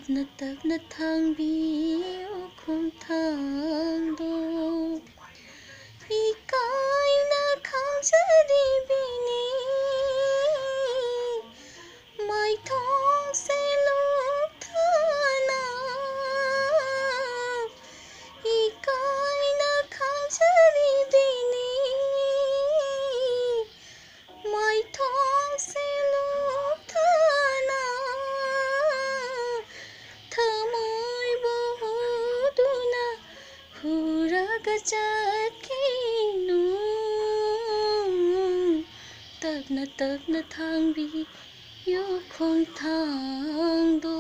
ꯇꯞꯅ ꯊꯥꯡꯕꯤꯌꯨ ꯈꯣꯡꯊꯥꯡꯗꯣ 이까이나 강자리비니 마이통세 녹타나 이까이나 강자리비니 마이통세 녹타나 thơmôi boduna huragachakinu tấp nập thang bi yêu không thang đô